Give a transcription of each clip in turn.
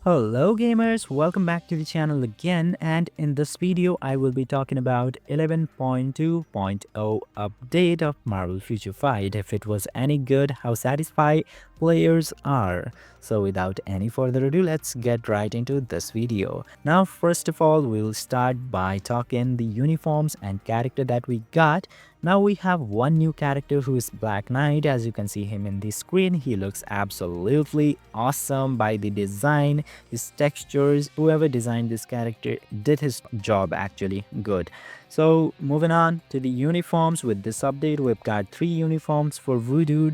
Hello gamers, welcome back to the channel again, and in this video I will be talking about 11.2.0 update of Marvel Future Fight. If it was any good, how satisfied players are. So without any further ado, let's get right into this video. Now first of all, we'll start by talking the uniforms and character that we got. Now we have one new character who is Black Knight. As you can see him in the screen, he looks absolutely awesome by the design, his textures. Whoever designed this character did his job actually good. So moving on to the uniforms, with this update we've got 3 uniforms for Voodoo,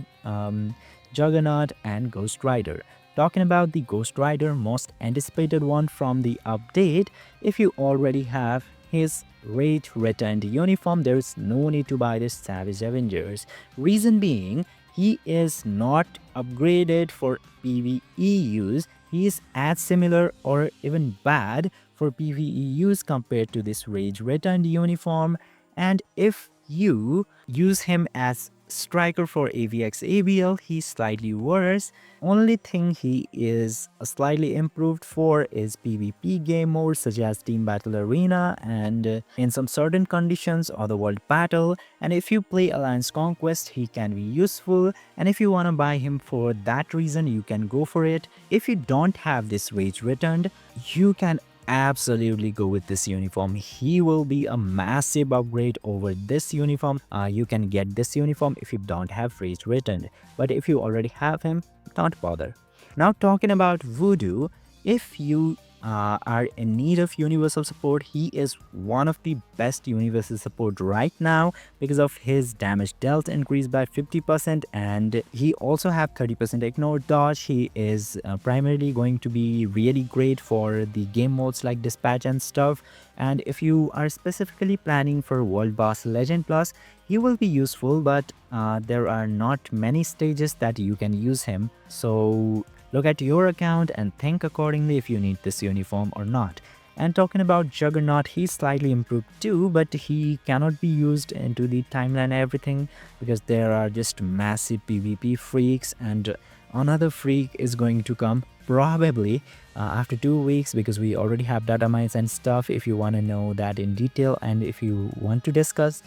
Juggernaut and Ghost Rider. Talking about the Ghost Rider, most anticipated one from the update, if you already have his rate returned uniform, there is no need to buy this Savage Avengers. Reason being, he is not upgraded for PvE use. He is as similar or even bad for PvE use compared to this Rage Returned uniform. And if you use him as striker for AVX ABL, he's slightly worse. Only thing he is slightly improved for is PvP game modes such as Team Battle Arena and in some certain conditions Otherworld Battle. And if you play Alliance Conquest, he can be useful, and if you want to buy him for that reason, you can go for it. If you don't have this Rage Returned, you can absolutely go with this uniform. He will be a massive upgrade over this uniform. You can get this uniform if you don't have Rage Returned, but if you already have him, don't bother. Now talking about Voodoo, if you are in need of universal support, he is one of the best universal support right now because of his damage dealt increased by 50%, and he also have 30% ignore dodge. He is primarily going to be really great for the game modes like dispatch and stuff, and if you are specifically planning for World Boss Legend Plus, he will be useful, but there are not many stages that you can use him. So look at your account and think accordingly if you need this uniform or not. And talking about Juggernaut, he's slightly improved too, but he cannot be used into the timeline and everything because there are just massive PvP freaks, and another freak is going to come probably after 2 weeks because we already have data mines and stuff. If you want to know that in detail and if you want to discuss,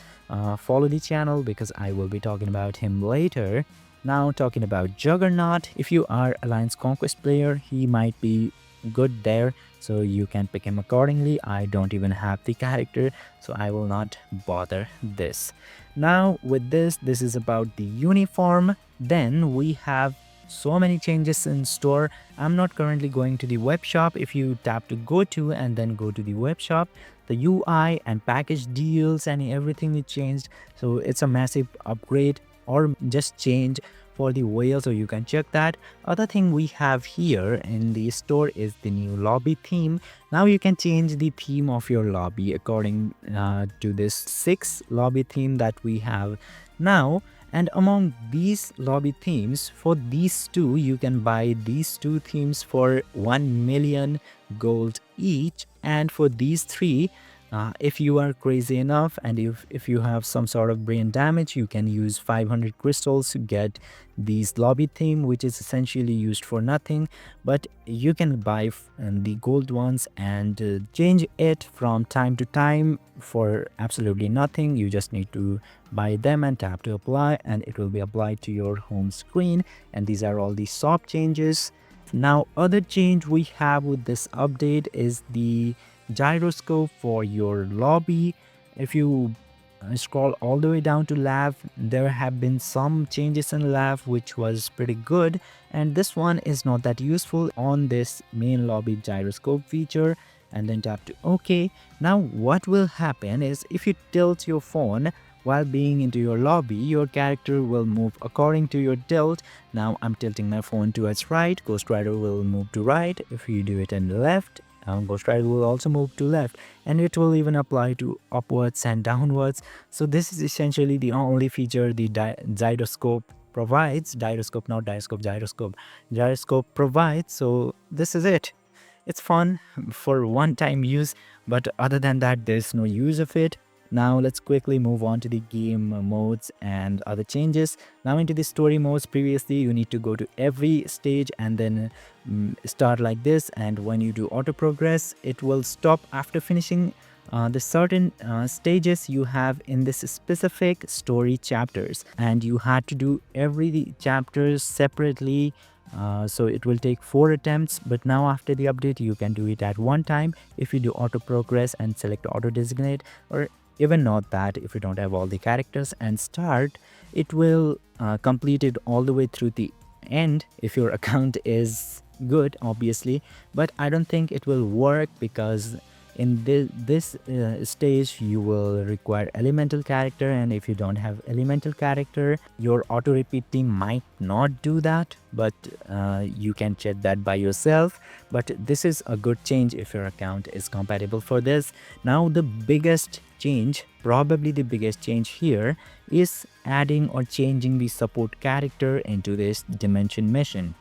follow the channel because I will be talking about him later. Now talking about Juggernaut, if you are Alliance Conquest player, he might be good there, so you can pick him accordingly. I don't even have the character, so I will not bother this. Now with this is about the uniform. Then we have so many changes in store. I'm not currently going to the web shop. If you tap to go to and then go to the web shop, the UI and package deals and everything is changed, so it's a massive upgrade or just change for the whale, so you can check that. Other thing we have here in the store is the new lobby theme. Now you can change the theme of your lobby according to this 6 lobby theme that we have now. And among these lobby themes, for these 2, you can buy these 2 themes for 1 million gold each, and for these 3, if you are crazy enough and if you have some sort of brain damage, you can use 500 crystals to get these lobby theme, which is essentially used for nothing, but you can buy the gold ones and change it from time to time for absolutely nothing. You just need to buy them and tap to apply, and it will be applied to your home screen. And these are all the shop changes. Now other change we have with this update is the gyroscope for your lobby. If you scroll all the way down to lav, there have been some changes in lav which was pretty good, and this one is not that useful on this main lobby gyroscope feature. And then tap to OK. Now what will happen is if you tilt your phone while being into your lobby, your character will move according to your tilt. Now I'm tilting my phone towards right, Ghost Rider will move to right. If you do it in the left, Ghost Rider will also move to left, and it will even apply to upwards and downwards. So this is essentially the only feature the gyroscope provides. Gyroscope provides. So this is it. It's fun for one-time use, but other than that, there's no use of it. Now let's quickly move on to the game modes and other changes. Now into the story modes, previously you need to go to every stage and then start like this, and when you do auto progress it will stop after finishing the certain stages you have in this specific story chapters, and you had to do every chapters separately. So it will take 4 attempts, but now after the update you can do it at one time if you do auto progress and select auto designate, or even not that, if you don't have all the characters and start, it will complete it all the way through the end if your account is good, obviously. But I don't think it will work because in this stage you will require elemental character, and if you don't have elemental character your auto repeat team might not do that, but you can check that by yourself. But this is a good change if your account is compatible for this. Now the biggest change, probably the biggest change here, is adding or changing the support character into this dimension mission.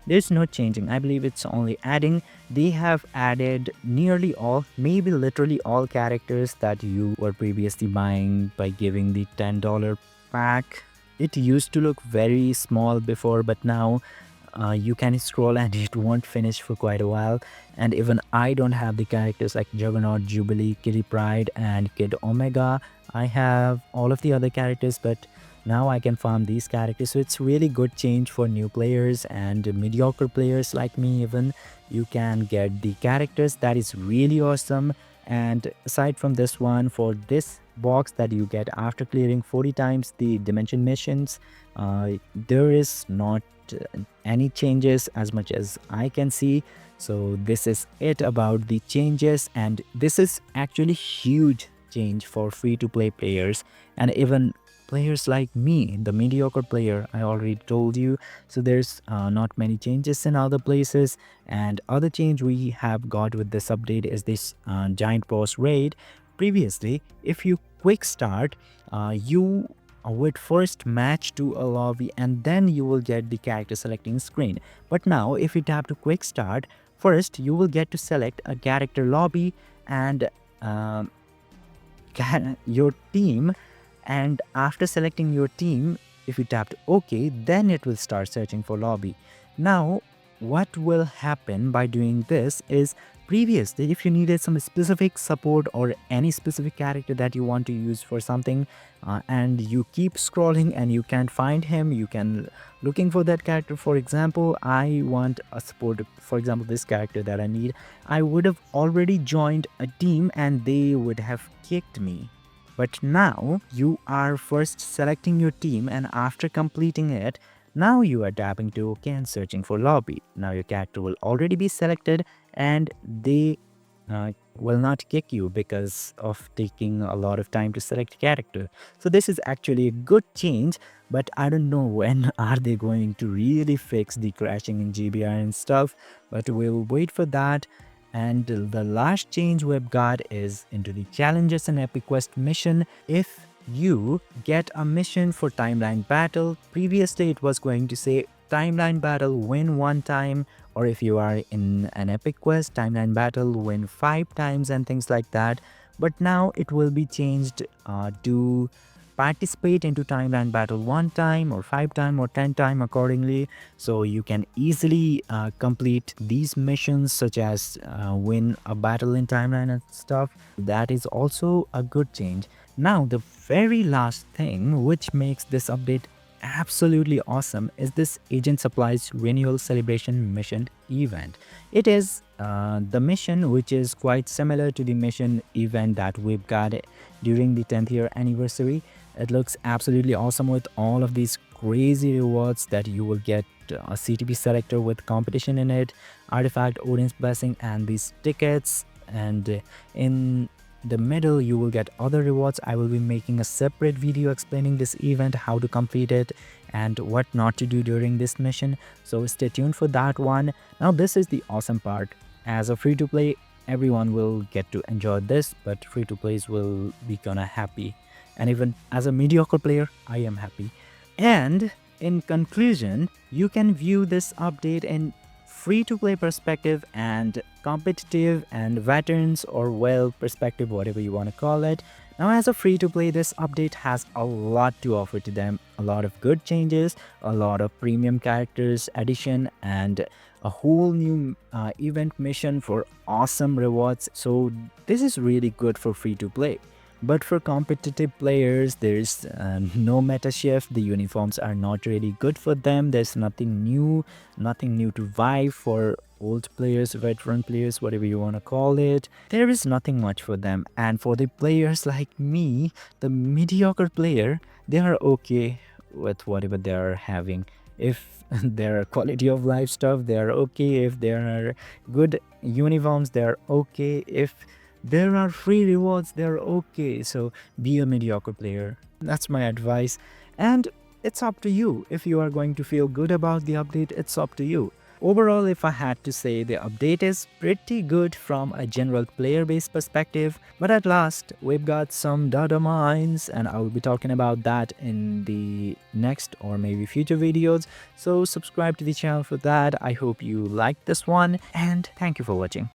There's no changing, I believe it's only adding. They have added nearly all, maybe literally all characters that you were previously buying by giving the $10 pack. It used to look very small before, but now you can scroll and it won't finish for quite a while. And even I don't have the characters like Juggernaut, Jubilee, Kitty Pryde and Kid Omega. I have all of the other characters, but now I can farm these characters. So it's really good change for new players and mediocre players like me. Even you can get the characters, that is really awesome. And aside from this one, for this box that you get after clearing 40 times the dimension missions, there is not any changes as much as I can see. So this is it about the changes, and this is actually huge change for free-to-play players and even players like me, the mediocre player, I already told you. So there's not many changes in other places. And other change we have got with this update is this giant boss raid. Previously, if you quick start, you would first match to a lobby and then you will get the character selecting screen. But now if you tap to quick start, first you will get to select a character lobby and your team, and after selecting your team, if you tap to OK, then it will start searching for lobby. Now what will happen by doing this is, previously if you needed some specific support or any specific character that you want to use for something, and you keep scrolling and you can't find him, you can looking for that character. For example, I want a support, for example this character that I need, I would have already joined a team and they would have kicked me. But now you are first selecting your team, and after completing it, now you are tapping to OK and searching for lobby. Now your character will already be selected and they will not kick you because of taking a lot of time to select character. So this is actually a good change, but I don't know when are they going to really fix the crashing in GBR and stuff, but we'll wait for that. And the last change we've got is into the challenges and epic quest mission. If you get a mission for timeline battle, previously it was going to say timeline battle win 1 time, or if you are in an epic quest, timeline battle win 5 times and things like that. But now it will be changed to participate into timeline battle 1 time or 5 time or 10 time accordingly. So you can easily complete these missions, such as win a battle in timeline and stuff. That is also a good change. Now the very last thing which makes this update absolutely awesome is this Agent Supplies Renewal Celebration mission event. It is the mission which is quite similar to the mission event that we've got during the 10th year anniversary. It looks absolutely awesome with all of these crazy rewards that you will get, a CTP selector with competition in it, artifact, Odin's blessing and these tickets, and in the middle you will get other rewards. I will be making a separate video explaining this event, how to complete it and what not to do during this mission, so stay tuned for that one. Now this is the awesome part. As a free-to-play, everyone will get to enjoy this, but free-to-plays will be kinda happy, and even as a mediocre player I am happy. And in conclusion, you can view this update in free-to-play perspective and competitive and veterans or well perspective, whatever you want to call it. Now, as a free to play, this update has a lot to offer to them, a lot of good changes, a lot of premium characters addition, and a whole new event mission for awesome rewards. So this is really good for free to play. But for competitive players, there's no meta shift. The uniforms are not really good for them. There's nothing new to buy for old players, veteran players, whatever you want to call it. There is nothing much for them. And for the players like me, the mediocre player, they are okay with whatever they are having. If there are quality of life stuff, they are okay. If there are good uniforms, they are okay. If there are free rewards, they're okay. So be a mediocre player. That's my advice. And it's up to you. If you are going to feel good about the update, it's up to you. Overall, if I had to say, the update is pretty good from a general player base perspective, but at last we've got some data mines, and I will be talking about that in the next or maybe future videos. So subscribe to the channel for that. I hope you liked this one, and thank you for watching.